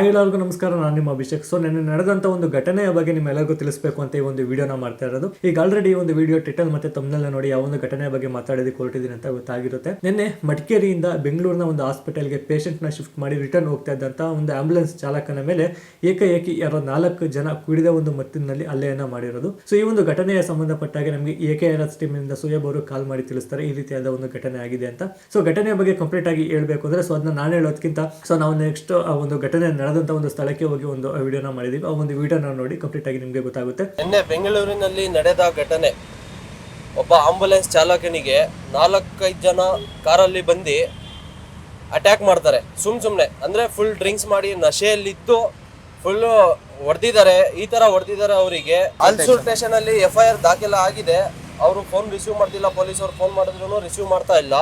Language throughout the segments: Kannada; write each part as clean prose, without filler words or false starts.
ಎಲ್ಲರಿಗೂ ನಮಸ್ಕಾರ. ನಾನು ನಿಮ್ಮ ಅಭಿಷೇಕ್. ಸೊ ನೆನ್ನೆ ನಡೆದಂತ ಒಂದು ಘಟನೆಯ ಬಗ್ಗೆ ನಿಮ್ಮೆಲ್ಲರಿಗೂ ತಿಳಿಸಬೇಕು ಅಂತ ಈ ಒಂದು ವಿಡಿಯೋನ ಮಾಡ್ತಾ ಇರೋದು. ಈಗ ಆಲ್ರೆಡಿ ಈ ಒಂದು ವಿಡಿಯೋ ಟೈಟಲ್ ಮತ್ತೆ ತಮ್ನೆಲ್ಲ ನೋಡಿ ಯಾವ ಒಂದು ಘಟನೆಯ ಬಗ್ಗೆ ಮಾತಾಡೋದಕ್ಕೆ ಹೊರಟಿದ್ದೀನಿ ಅಂತ ಗೊತ್ತಾಗಿರುತ್ತೆ. ನಿನ್ನೆ ಮಡಿಕೇರಿಯಿಂದ ಬೆಂಗಳೂರಿನ ಒಂದು ಹಾಸ್ಪಿಟಲ್ಗೆ ಪೇಷಂಟ್ ನ ಶಿಫ್ಟ್ ಮಾಡಿ ರಿಟರ್ನ್ ಹೋಗ್ತಾ ಇದ್ದಂತ ಒಂದು ಆಂಬುಲೆನ್ಸ್ ಚಾಲಕನ ಮೇಲೆ ಏಕಾಏಕಿ ಯಾರೋ 4 ಜನ ಕುಡಿದ ಒಂದು ಮತ್ತಿನಲ್ಲಿ ಹಲ್ಲೆಯನ್ನ ಮಾಡಿರೋದು. ಸೊ ಈ ಒಂದು ಘಟನೆಯ ಸಂಬಂಧಪಟ್ಟಾಗ ನಮಗೆ AKRS ಟೀಮ್ ಇಂದ ಸುಯಬ್ ಅವರು ಕಾಲ್ ಮಾಡಿ ತಿಳಿಸ್ತಾರೆ ಈ ರೀತಿಯಾದ ಒಂದು ಘಟನೆ ಆಗಿದೆ ಅಂತ. ಸೊ ಘಟನೆಯ ಬಗ್ಗೆ ಕಂಪ್ಲೀಟ್ ಆಗಿ ಹೇಳ್ಬೇಕು ಅಂದ್ರೆ ಸೊ ಅದನ್ನ ನಾನು ಹೇಳೋದಕ್ಕಿಂತ ಸೊ ನಾವು ನೆಕ್ಸ್ಟ್ ಆ ಒಂದು ಘಟನೆ ನಡೆದಂತ ಒಂದು ಸ್ಥಳಕ್ಕೆ ಹೋಗಿ ಒಂದು ವಿಡಿಯೋನ ಮಾಡಿದೀವಿ. ಆ ಒಂದು ವಿಡಿಯೋನ ನೋಡಿ ಕಂಪ್ಲೀಟ್ ಆಗಿ ನಿಮಗೆ ಗೊತ್ತಾಗುತ್ತೆ. ನಿನ್ನೆ ಬೆಂಗಳೂರಿನಲ್ಲಿ ನಡೆದ ಘಟನೆ, ಒಬ್ಬ ಆಂಬುಲೆನ್ಸ್ ಚಾಲಕನಿಗೆ 4-5 ಜನ ಕಾರಲ್ಲಿ ಬಂದು ಅಟ್ಯಾಕ್ ಮಾಡ್ತಾರೆ ಸುಮ್ನೆ. ಅಂದ್ರೆ ಫುಲ್ ಡ್ರಿಂಕ್ಸ್ ಮಾಡಿ ನಶೆಯಲ್ಲಿದ್ದು ಫುಲ್ ಹೊಡೆದಿದ್ದಾರೆ. ಈ ತರ ಹೊಡೆದಿದ್ದಾರೆ. ಅವರಿಗೆ ಅಲ್ಸೂರ್ ಸ್ಟೇಷನ್ ಅಲ್ಲಿ FIR ದಾಖಲೆ ಆಗಿದೆ. ಅವರು ಫೋನ್ ರಿಸೀವ್ ಮಾಡ್ತಿಲ್ಲ, ಪೊಲೀಸರು ಫೋನ್ ಮಾಡಿದ್ರು ರಿಸೀವ್ ಮಾಡ್ತಾ ಇಲ್ಲ.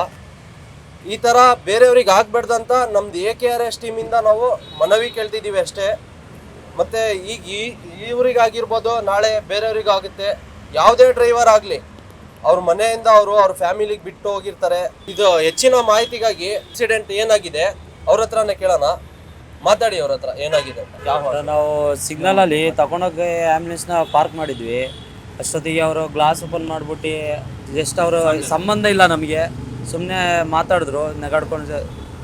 ಈ ತರ ಬೇರೆಯವ್ರಿಗೆ ಆಗ್ಬೇಡ್ದಂತ ನಮ್ದು AKRS ಟೀಮ್ ಇಂದ ನಾವು ಮನವಿ ಕೇಳ್ತಿದೀವಿ ಅಷ್ಟೇ. ಮತ್ತೆ ಈಗ ಇವ್ರಿಗಾಗಿರ್ಬೋದು, ನಾಳೆ ಬೇರೆಯವ್ರಿಗೆ ಆಗುತ್ತೆ. ಯಾವುದೇ ಡ್ರೈವರ್ ಆಗ್ಲಿ ಅವ್ರ ಮನೆಯಿಂದ ಅವ್ರ ಫ್ಯಾಮಿಲಿಗೆ ಬಿಟ್ಟು ಹೋಗಿರ್ತಾರೆ. ಇದು ಹೆಚ್ಚಿನ ಮಾಹಿತಿಗಾಗಿ ಆಕ್ಸಿಡೆಂಟ್ ಏನಾಗಿದೆ ಅವ್ರ ಹತ್ರನೇ ಕೇಳೋಣ. ಮಾತಾಡಿ ಅವ್ರ ಹತ್ರ ಏನಾಗಿದೆ. ನಾವು ಸಿಗ್ನಲ್ ಅಲ್ಲಿ ತಗೊಂಡೋಗಿ ಆಂಬುಲೆನ್ಸ್ ನ ಪಾರ್ಕ್ ಮಾಡಿದ್ವಿ. ಅಷ್ಟೊತ್ತಿಗೆ ಅವರು ಗ್ಲಾಸ್ ಓಪನ್ ಮಾಡ್ಬಿಟ್ಟು ಜಸ್ಟ್ ಅವರು ಸಂಬಂಧ ಇಲ್ಲ ನಮಗೆ, ಸುಮ್ಮನೆ ಮಾತಾಡಿದ್ರು ನಗಾಡ್ಕೊಂಡು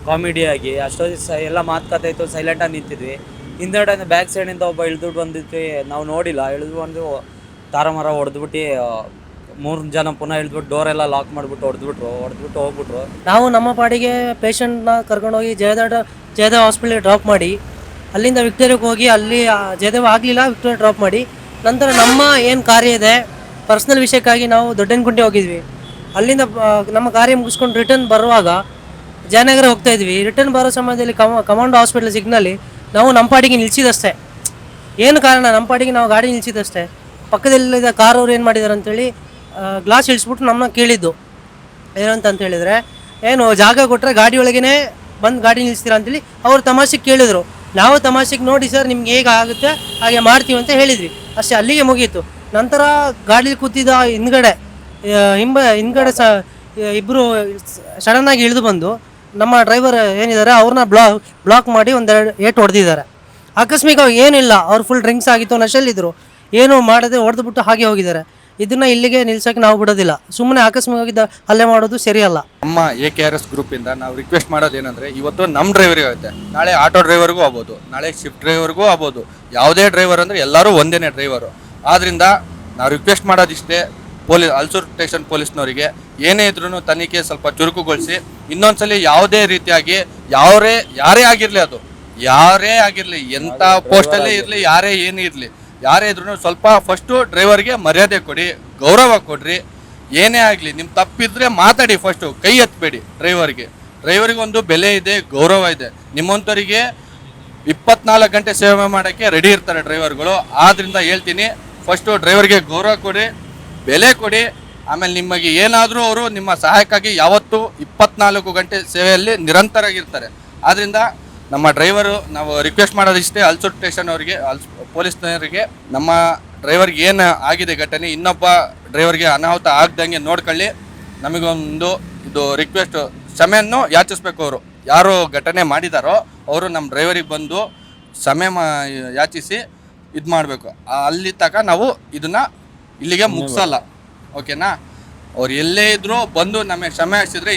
ಕಾಮಿಡಿಯಾಗಿ. ಅಷ್ಟೊತ್ತಿಗೆ ಎಲ್ಲ ಮಾತುಕತೆ ಇತ್ತು, ಸೈಲೆಂಟಾಗಿ ನಿಂತಿದ್ವಿ. ಹಿಂದೆಡೆ ಬ್ಯಾಕ್ ಸೈಡಿಂದ ಒಬ್ಬ ಇಳಿದು ಬಂದಿದ್ವಿ, ನಾವು ನೋಡಿಲ್ಲ. ಇಳಿದು ಬಂದು ತಾರಮರ ಹೊಡೆದ್ಬಿಟ್ಟು 3 ಜನ ಪುನಃ ಇಳಿದ್ಬಿಟ್ಟು ಡೋರೆಲ್ಲ ಲಾಕ್ ಮಾಡಿಬಿಟ್ಟು ಹೊಡೆದ್ಬಿಟ್ಟು ಹೋಗ್ಬಿಟ್ರು. ನಾವು ನಮ್ಮ ಪಾಡಿಗೆ ಪೇಷಂಟ್ನ ಕರ್ಕೊಂಡೋಗಿ ಜಯದೇವ್ ಹಾಸ್ಪಿಟಲ್ಗೆ ಡ್ರಾಪ್ ಮಾಡಿ, ಅಲ್ಲಿಂದ ವಿಕ್ಟೋರಿಯಾಗೆ ಹೋಗಿ ಅಲ್ಲಿ ಜಯದೇವ್ ಆಗಲಿಲ್ಲ, ವಿಕ್ಟೋರಿಯಾ ಡ್ರಾಪ್ ಮಾಡಿ ನಂತರ ನಮ್ಮ ಏನು ಕಾರ್ಯ ಇದೆ ಪರ್ಸ್ನಲ್ ವಿಷಯಕ್ಕಾಗಿ ನಾವು ದೊಡ್ಡನಕುಂಟೆ ಹೋಗಿದ್ವಿ. ಅಲ್ಲಿಂದ ನಮ್ಮ ಕಾರ್ಯ ಮುಗಿಸ್ಕೊಂಡು ರಿಟರ್ನ್ ಬರುವಾಗ ಜಯನಗರ ಹೋಗ್ತಾ ಇದ್ವಿ. ರಿಟರ್ನ್ ಬರೋ ಸಮಯದಲ್ಲಿ ಕಮಾಂಡೋ ಹಾಸ್ಪಿಟಲ್ ಸಿಗ್ನಲ್ಲಿ ನಾವು ನಮ್ಮ ಪಾಡಿಗೆ ನಿಲ್ಸಿದಷ್ಟೇ. ಏನು ಕಾರಣ, ನಮ್ಮ ಪಾಡಿಗೆ ನಾವು ಗಾಡಿ ನಿಲ್ಸಿದಷ್ಟೇ. ಪಕ್ಕದಲ್ಲಿದ್ದ ಕಾರವ್ರು ಏನು ಮಾಡಿದ್ದಾರೆ ಅಂತೇಳಿ ಗ್ಲಾಸ್ ಇಳಿಸ್ಬಿಟ್ಟು ನಮ್ಮನ್ನ ಕೇಳಿದ್ದು ಏನಂತ ಹೇಳಿದರೆ, ಏನು ಜಾಗ ಕೊಟ್ಟರೆ ಗಾಡಿ ಒಳಗೇ ಬಂದು ಗಾಡಿ ನಿಲ್ಲಿಸ್ತೀರಾ ಅಂತೇಳಿ ಅವ್ರು ತಮಾಷೆಗೆ ಕೇಳಿದ್ರು. ನಾವು ತಮಾಷೆಗೆ ನೋಡಿ ಸರ್ ನಿಮ್ಗೆ ಹೇಗೆ ಆಗುತ್ತೆ ಹಾಗೆ ಮಾಡ್ತೀವಿ ಅಂತ ಹೇಳಿದ್ವಿ ಅಷ್ಟೇ. ಅಲ್ಲಿಗೆ ಮುಗೀತು. ನಂತರ ಗಾಡೀಲಿ ಕೂತಿದ್ದ ಹಿಂದ್ಗಡೆ ಇಬ್ಬರು ಸಡನ್ನಾಗಿ ಇಳಿದು ಬಂದು ನಮ್ಮ ಡ್ರೈವರ್ ಏನಿದ್ದಾರೆ ಅವ್ರನ್ನ ಬ್ಲಾಕ್ ಮಾಡಿ ಒಂದೆರಡು ಏಟು ಹೊಡೆದಿದ್ದಾರೆ. ಆಕಸ್ಮಿಕವಾಗಿ ಏನಿಲ್ಲ, ಅವ್ರು ಫುಲ್ ಡ್ರಿಂಕ್ಸ್ ಆಗಿತ್ತು, ನಶೆಯಲ್ಲಿದ್ದರು, ಏನು ಮಾಡದೆ ಹೊಡೆದ್ಬಿಟ್ಟು ಹಾಗೆ ಹೋಗಿದ್ದಾರೆ. ಇದನ್ನ ಇಲ್ಲಿಗೆ ನಿಲ್ಸೋಕೆ ನಾವು ಬಿಡೋದಿಲ್ಲ. ಸುಮ್ಮನೆ ಆಕಸ್ಮಿಕವಾಗಿ ಹಲ್ಲೆ ಮಾಡೋದು ಸರಿಯಲ್ಲ. ನಮ್ಮ AKRS ಗ್ರೂಪಿಂದ ನಾವು ರಿಕ್ವೆಸ್ಟ್ ಮಾಡೋದು ಏನಂದರೆ, ಇವತ್ತು ನಮ್ಮ ಡ್ರೈವರಿಗೆ ಆಗುತ್ತೆ, ನಾಳೆ ಆಟೋ ಡ್ರೈವರ್ಗೂ ಆಗ್ಬೋದು, ನಾಳೆ ಶಿಫ್ಟ್ ಡ್ರೈವರ್ಗೂ ಆಗ್ಬೋದು. ಯಾವುದೇ ಡ್ರೈವರ್ ಅಂದರೆ ಎಲ್ಲರೂ ಒಂದೇ ಡ್ರೈವರು. ಆದ್ದರಿಂದ ನಾವು ರಿಕ್ವೆಸ್ಟ್ ಮಾಡೋದಿಷ್ಟೇ, ಅಲ್ಸೂರ್ ಸ್ಟೇಷನ್ ಪೊಲೀಸ್ನವರಿಗೆ ಏನೇ ಇದ್ರೂ ತನಿಖೆ ಸ್ವಲ್ಪ ಚುರುಕುಗೊಳಿಸಿ, ಇನ್ನೊಂದ್ಸಲಿ ಯಾವುದೇ ರೀತಿಯಾಗಿ ಯಾರೇ ಆಗಿರಲಿ ಎಂಥ ಪೋಸ್ಟಲ್ಲೇ ಇರಲಿ, ಏನೇ ಇರಲಿ, ಯಾರೇ ಇದ್ರೂ ಸ್ವಲ್ಪ ಫಸ್ಟು ಡ್ರೈವರ್ಗೆ ಮರ್ಯಾದೆ ಕೊಡಿ, ಗೌರವ ಕೊಡ್ರಿ. ಏನೇ ಆಗಲಿ ನಿಮ್ಮ ತಪ್ಪಿದ್ರೆ ಮಾತಾಡಿ, ಫಸ್ಟು ಕೈ ಎತ್ತಬೇಡಿ. ಡ್ರೈವರ್ಗೆ ಒಂದು ಬೆಲೆ ಇದೆ, ಗೌರವ ಇದೆ. ನಿಮ್ಮಂಥವರಿಗೆ 24 ಗಂಟೆ ಸೇವೆ ಮಾಡೋಕ್ಕೆ ರೆಡಿ ಇರ್ತಾರೆ ಡ್ರೈವರ್ಗಳು. ಆದ್ದರಿಂದ ಹೇಳ್ತೀನಿ, ಫಸ್ಟು ಡ್ರೈವರ್ಗೆ ಗೌರವ ಕೊಡಿ, ಬೆಲೆ ಕೊಡಿ. ಆಮೇಲೆ ನಿಮಗೆ ಏನಾದರೂ ಅವರು ನಿಮ್ಮ ಸಹಾಯಕ್ಕಾಗಿ ಯಾವತ್ತೂ 24 ಗಂಟೆ ಸೇವೆಯಲ್ಲಿ ನಿರಂತರಾಗಿರ್ತಾರೆ. ಆದ್ದರಿಂದ ನಮ್ಮ ಡ್ರೈವರು ನಾವು ರಿಕ್ವೆಸ್ಟ್ ಮಾಡೋದಿಷ್ಟೇ, ಅಲ್ಸೂರ್ ಸ್ಟೇಷನ್ ಅವರಿಗೆ, ಪೊಲೀಸ್ನವರಿಗೆ, ನಮ್ಮ ಡ್ರೈವರ್ಗೆ ಏನು ಆಗಿದೆ ಘಟನೆ, ಇನ್ನೊಬ್ಬ ಡ್ರೈವರ್ಗೆ ಅನಾಹುತ ಆಗ್ದಂಗೆ ನೋಡ್ಕೊಳ್ಳಿ. ನಮಗೊಂದು ಇದು ರಿಕ್ವೆಸ್ಟ್, ಕ್ಷಮೆಯನ್ನು ಯಾಚಿಸ್ಬೇಕು. ಅವರು ಯಾರು ಘಟನೆ ಮಾಡಿದಾರೋ ಅವರು ನಮ್ಮ ಡ್ರೈವರಿಗೆ ಬಂದು ಕ್ಷಮೆ ಯಾಚಿಸಿ ಇದು ಮಾಡಬೇಕು. ಅಲ್ಲಿ ತನಕ ನಾವು ಇದನ್ನು ಇಲ್ಲಿಗೆ ಮುಗಿಸಲ್ಲ, ಓಕೆನಾ? ಅವ್ರು ಎಲ್ಲೇ ಇದ್ರೂ ಬಂದು ನಮಗೆ ಕ್ಷಮೆ ಹಾಕ್ಸಿದ್ರೆ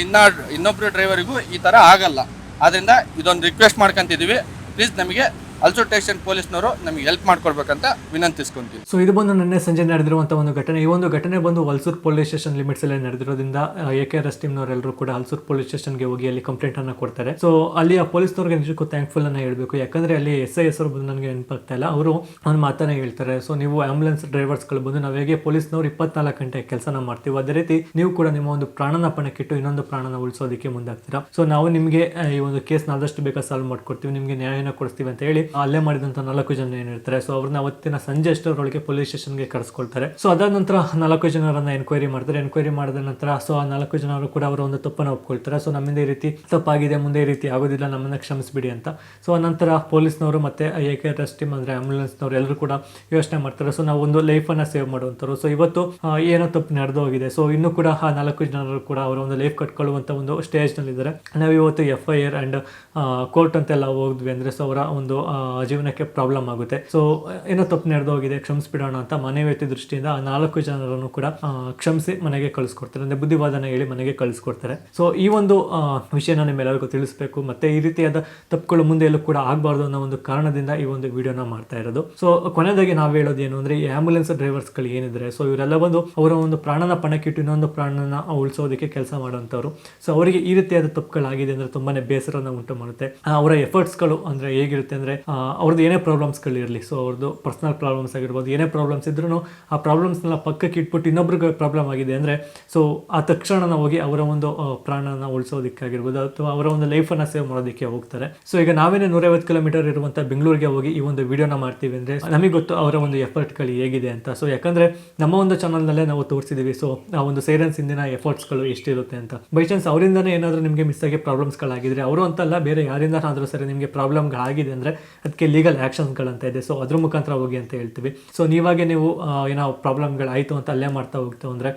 ಇನ್ನೊಬ್ಬರು ಡ್ರೈವರಿಗೂ ಈ ಥರ ಆಗಲ್ಲ. ಆದ್ದರಿಂದ ಇದೊಂದು ರಿಕ್ವೆಸ್ಟ್ ಮಾಡ್ಕೊಂತಿದ್ದೀವಿ. ಪ್ಲೀಸ್ ನಮಗೆ ಅಲ್ಸೂರ್ ಸ್ಟೇಷನ್ ಪೊಲೀಸ್ನವರು ನಮಗೆ ಹೆಲ್ಪ್ ಮಾಡ್ಕೊಡ್ಬೇಕಂತ ವಿನಂತಿಸ್ಕೊಂತೀವಿ. ಸೊ ಇದು ಬಂದು ನಿನ್ನೆ ಸಂಜೆ ನಡೆದಿರುವಂಥ ಒಂದು ಘಟನೆ. ಈ ಒಂದು ಘಟನೆ ಬಂದು ಅಲ್ಸೂರ್ ಪೊಲೀಸ್ ಸ್ಟೇಷನ್ ಲಿಮಿಟ್ಸ್ ಅಲ್ಲಿ ನಡೆದಿರೋದ್ರಿಂದ AKRS ಟೀಮ್ನವರೆಲ್ಲರೂ ಕೂಡ ಅಲ್ಸೂರ್ ಪೊಲೀಸ್ ಸ್ಟೇಷನ್ಗೆ ಹೋಗಿ ಅಲ್ಲಿ ಕಂಪ್ಲೇಂಟ್ ಅನ್ನ ಕೊಡ್ತಾರೆ. ಸೊ ಅಲ್ಲಿ ಆ ಪೊಲೀಸ್ನವ್ರಿಗೆ ನಿಜಕ್ಕೂ ಥ್ಯಾಂಕ್ಫುಲ್ ಅನ್ನ ಹೇಳ್ಬೇಕು. ಯಾಕಂದ್ರೆ ಅಲ್ಲಿ SI ಹೆಸರು ಬಂದು ನನಗೆ ನೆನಪಾಗ್ತಾ ಇಲ್ಲ. ಅವರು ಒಂದು ಮಾತನ್ನ ಹೇಳ್ತಾರೆ, ಸೊ ನೀವು ಆಂಬುಲೆನ್ಸ್ ಡ್ರೈವರ್ಸ್ಗಳು ಬಂದು ನಾವು ಹೇಗೆ ಪೊಲೀಸ್ನವ್ರು 24 ಗಂಟೆ ಕೆಲಸನ ಮಾಡ್ತೀವಿ, ಅದೇ ರೀತಿ ನೀವು ಕೂಡ ನಿಮ್ಮ ಒಂದು ಪ್ರಾಣನ ಪಣಕ್ಕಿಟ್ಟು ಇನ್ನೊಂದು ಪ್ರಾಣನ ಉಳಿಸೋದಕ್ಕೆ ಮುಂದಾಗ್ತೀರಾ. ಸೊ ನಾವು ನಿಮಗೆ ಈ ಒಂದು ಕೇಸ್ನ ಆದಷ್ಟು ಬೇಗ ಸಾಲ್ವ್ ಮಾಡ್ಕೊಡ್ತೀವಿ, ನಿಮಗೆ ನ್ಯಾಯನ ಕೊಡಿಸ್ತೀವಿ ಅಂತ ಹೇಳಿ ಅಲ್ಲೇ ಮಾಡಿದಂತ 4 ಜನ ಏನಿರ್ತಾರೆ, ಸೊ ಅವ್ರನ್ನ ಅವತ್ತಿನ ಸಂಜೆ ಅಷ್ಟರೊಳಗೆ ಪೊಲೀಸ್ ಸ್ಟೇಷನ್ಗೆ ಕರೆಸ್ಕೊಳ್ತಾರೆ. ಸೊ ಅದಾದ ನಂತರ 4 ಜನರನ್ನ ಎನ್ಕ್ವೈರಿ ಮಾಡ್ತಾರೆ. ಎನ್ಕ್ವೈರಿ ಮಾಡಿದ ನಂತರ ಸೊ ಆ 4 ಜನರು ಕೂಡ ಅವರ ಒಂದು ತಪ್ಪನ್ನು ಒಪ್ಕೊಳ್ತಾರೆ. ಸೊ ನಮ್ಮಿಂದ ಈ ರೀತಿ ತಪ್ಪಾಗಿದೆ, ಮುಂದೆ ಈ ರೀತಿ ಆಗೋದಿಲ್ಲ, ನಮ್ಮನ್ನ ಕ್ಷಮಿಸ್ಬಿಡಿ ಅಂತ. ಸೊ ನಂತರ ಪೊಲೀಸ್ನವರು ಮತ್ತೆ AKRS ಟೀಮ್ ಅಂದ್ರೆ ಆಂಬುಲೆನ್ಸ್ನವರು ಎಲ್ಲರೂ ಕೂಡ ಯೋಚನೆ ಮಾಡ್ತಾರೆ, ಸೊ ನಾವು ಒಂದು ಲೈಫನ್ನು ಸೇವ್ ಮಾಡುವಂಥವ್ರು. ಸೊ ಇವತ್ತು ಏನೋ ತಪ್ಪು ನಡೆದು ಹೋಗಿದೆ. ಸೊ ಇನ್ನೂ ಕೂಡ ಆ 4 ಜನರು ಕೂಡ ಅವರ ಒಂದು ಲೈಫ್ ಕಟ್ಕೊಳ್ಳುವಂಥ ಒಂದು ಸ್ಟೇಜ್ನಲ್ಲಿದ್ದಾರೆ. ನಾವು ಇವತ್ತು FIR ಆ್ಯಂಡ್ ಕೋರ್ಟ್ ಅಂತೆಲ್ಲ ಹೋದ್ವಿ ಅಂದರೆ ಸೊ ಅವರ ಒಂದು ಜೀವನಕ್ಕೆ ಪ್ರಾಬ್ಲಮ್ ಆಗುತ್ತೆ. ಸೊ ಏನೋ ತಪ್ಪು ನಡೆದೋಗಿದೆ, ಕ್ಷಮಿಸ್ಬಿಡೋಣ ಅಂತ ಮಾನವೀಯತೆ ದೃಷ್ಟಿಯಿಂದ ಆ 4 ಜನರನ್ನು ಕೂಡ ಕ್ಷಮಿಸಿ ಮನೆಗೆ ಕಳಿಸ್ಕೊಡ್ತಾರೆ, ಅಂದರೆ ಬುದ್ಧಿವಾದನ ಹೇಳಿ ಮನೆಗೆ ಕಳಿಸ್ಕೊಡ್ತಾರೆ. ಸೊ ಈ ಒಂದು ವಿಷಯನ ನಿಮ್ಮೆಲ್ಲರಿಗೂ ತಿಳಿಸ್ಬೇಕು, ಮತ್ತೆ ಈ ರೀತಿಯಾದ ತಪ್ಪುಗಳು ಮುಂದೆ ಎಲ್ಲೂ ಕೂಡ ಆಗಬಾರ್ದು ಅನ್ನೋ ಒಂದು ಕಾರಣದಿಂದ ಈ ಒಂದು ವಿಡಿಯೋನ ಮಾಡ್ತಾ ಇರೋದು. ಸೊ ಕೊನೆಯದಾಗಿ ನಾವು ಹೇಳೋದು ಏನು ಅಂದರೆ, ಈ ಆಂಬುಲೆನ್ಸ್ ಡ್ರೈವರ್ಸ್ಗಳು ಏನಿದ್ರೆ, ಸೊ ಇವರೆಲ್ಲ ಬಂದು ಅವರ ಒಂದು ಪ್ರಾಣನ ಪಣಕ್ಕಿಟ್ಟು ಇನ್ನೊಂದು ಪ್ರಾಣನ ಉಳಿಸೋದಕ್ಕೆ ಕೆಲಸ ಮಾಡೋಂಥವ್ರು. ಸೊ ಅವರಿಗೆ ಈ ರೀತಿಯಾದ ತಪ್ಪುಗಳಾಗಿದೆ ಅಂದರೆ ತುಂಬಾನೇ ಬೇಸರನ ಉಂಟು ಮಾಡುತ್ತೆ. ಅವರ ಎಫರ್ಟ್ಸ್ಗಳು ಅಂದರೆ ಹೇಗಿರುತ್ತೆ ಅಂದರೆ, ಅವ್ರದ್ದು ಏನೇ ಪ್ರಾಬ್ಲಮ್ಸ್ಗಳು ಇರಲಿ, ಸೊ ಅವ್ರದ್ದು ಪರ್ಸನಲ್ ಪ್ರಾಬ್ಲಮ್ಸ್ ಆಗಿರ್ಬೋದು, ಏನೇ ಪ್ರಾಬ್ಲಮ್ಸ್ ಇದ್ರೂ ಆ ಪ್ರಾಬ್ಲಮ್ಸ್ನೆಲ್ಲ ಪಕ್ಕಕ್ಕೆ ಇಟ್ಬಿಟ್ಟು ಇನ್ನೊಬ್ರಿಗೆ ಪ್ರಾಬ್ಲಮ್ ಆಗಿದೆ ಅಂದರೆ, ಸೊ ಆ ತಕ್ಷಣ ಹೋಗಿ ಅವರ ಒಂದು ಪ್ರಾಣನ ಉಳಿಸೋದಕ್ಕಾಗಿರ್ಬೋದು ಅಥವಾ ಅವರ ಒಂದು ಲೈಫನ್ನು ಸೇವ್ ಮಾಡೋದಕ್ಕೆ ಹೋಗ್ತಾರೆ. ಸೊ ಈಗ ನಾವೇನೇ 150 ಕಿಲೋಮೀಟರ್ ಇರುವಂಥ ಬೆಂಗಳೂರಿಗೆ ಹೋಗಿ ಈ ಒಂದು ವಿಡಿಯೋನ ಮಾಡ್ತೀವಿ ಅಂದರೆ ನಮಗೆ ಗೊತ್ತು ಅವರ ಒಂದು ಎಫರ್ಟ್ಗಳು ಹೇಗಿದೆ ಅಂತ. ಸೊ ಯಾಕಂದರೆ ನಮ್ಮ ಒಂದು ಚಾನಲ್ನಲ್ಲೇ ನಾವು ತೋರಿಸಿದ್ದೀವಿ, ಸೊ ಆ ಒಂದು ಸೈರನ್ಸ್ ಇಂದಿನ ಎಫರ್ಟ್ಸ್ಗಳು ಎಷ್ಟಿರುತ್ತೆ ಅಂತ. ಬೈ ಚಾನ್ಸ್ ಅವರಿಂದನೇ ಏನಾದರೂ ನಿಮಗೆ ಮಿಸ್ ಆಗಿ ಪ್ರಾಬ್ಲಮ್ಸ್ಗಳಾಗಿದ್ರೆ, ಅವರು ಅಂತಲ್ಲ ಬೇರೆ ಯಾರಿಂದನಾದರೂ ಸರಿ ನಿಮಗೆ ಪ್ರಾಬ್ಲಮ್ಗಳಾಗಿದೆ ಅಂದರೆ ಅದಕ್ಕೆ ಲೀಗಲ್ ಆ್ಯಕ್ಷನ್ಸ್ಗಳಂತ ಇದೆ, ಸೊ ಅದ್ರ ಮುಖಾಂತರ ಹೋಗಿ ಅಂತ ಹೇಳ್ತೀವಿ. ಸೊ ನೀವಾಗೆ ನೀವು ಏನೋ ಪ್ರಾಬ್ಲಮ್ಗಳಾಯಿತು ಅಂತ ಅಲ್ಲೇ ಮಾಡ್ತಾ ಹೋಗ್ತಾ ಅಂದರೆ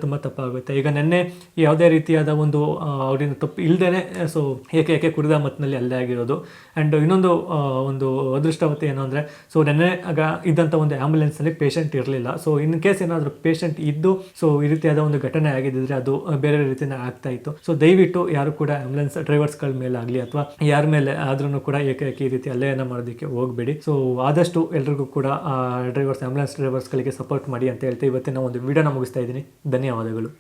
ತುಂಬ ತಪ್ಪಾಗುತ್ತೆ. ಈಗ ನೆನ್ನೆ ಯಾವುದೇ ರೀತಿಯಾದ ಒಂದು ಅವರಿಂದ ತಪ್ಪು ಇಲ್ಲದೇ ಸೊ ಏಕೆ ಕುಡಿದ ಮತ್ತಿನಲ್ಲಿ ಅಲ್ಲೇ ಆಗಿರೋದು. ಆ್ಯಂಡ್ ಇನ್ನೊಂದು ಒಂದು ಅದೃಷ್ಟವತಿ ಏನು ಅಂದರೆ, ಸೊ ನೆನ್ನೆ ಆಗ ಇದ್ದಂಥ ಒಂದು ಆ್ಯಂಬುಲೆನ್ಸಲ್ಲಿ ಪೇಷಂಟ್ ಇರಲಿಲ್ಲ. ಸೊ ಇನ್ ಕೇಸ್ ಏನಾದರೂ ಪೇಷಂಟ್ ಇದ್ದು ಸೊ ಈ ರೀತಿಯಾದ ಒಂದು ಘಟನೆ ಆಗಿದ್ದರೆ ಅದು ಬೇರೆ ರೀತಿಯೇ ಆಗ್ತಾ ಇತ್ತು. ಸೊ ದಯವಿಟ್ಟು ಯಾರು ಕೂಡ ಆಂಬುಲೆನ್ಸ್ ಡ್ರೈವರ್ಸ್ಗಳ ಮೇಲೆ ಆಗಲಿ ಅಥವಾ ಯಾರ ಮೇಲೆ ಆದ್ರೂ ಕೂಡ ಏಕೆ ಈ ರೀತಿ ಅಲ್ಲೇನ ಮಾಡೋದಕ್ಕೆ ಹೋಗಬೇಡಿ. ಸೊ ಆದಷ್ಟು ಎಲ್ರಿಗೂ ಕೂಡ ಆಂಬುಲೆನ್ಸ್ ಡ್ರೈವರ್ಸ್ಗಳಿಗೆ ಸಪೋರ್ಟ್ ಮಾಡಿ ಅಂತ ಹೇಳ್ತಾ ಇವತ್ತಿನ ಒಂದು ವಿಡಿಯೋನ ಮುಗಿಸ್ತಾ ಇದ್ದೀನಿ. ಧನ್ಯವಾದಗಳು.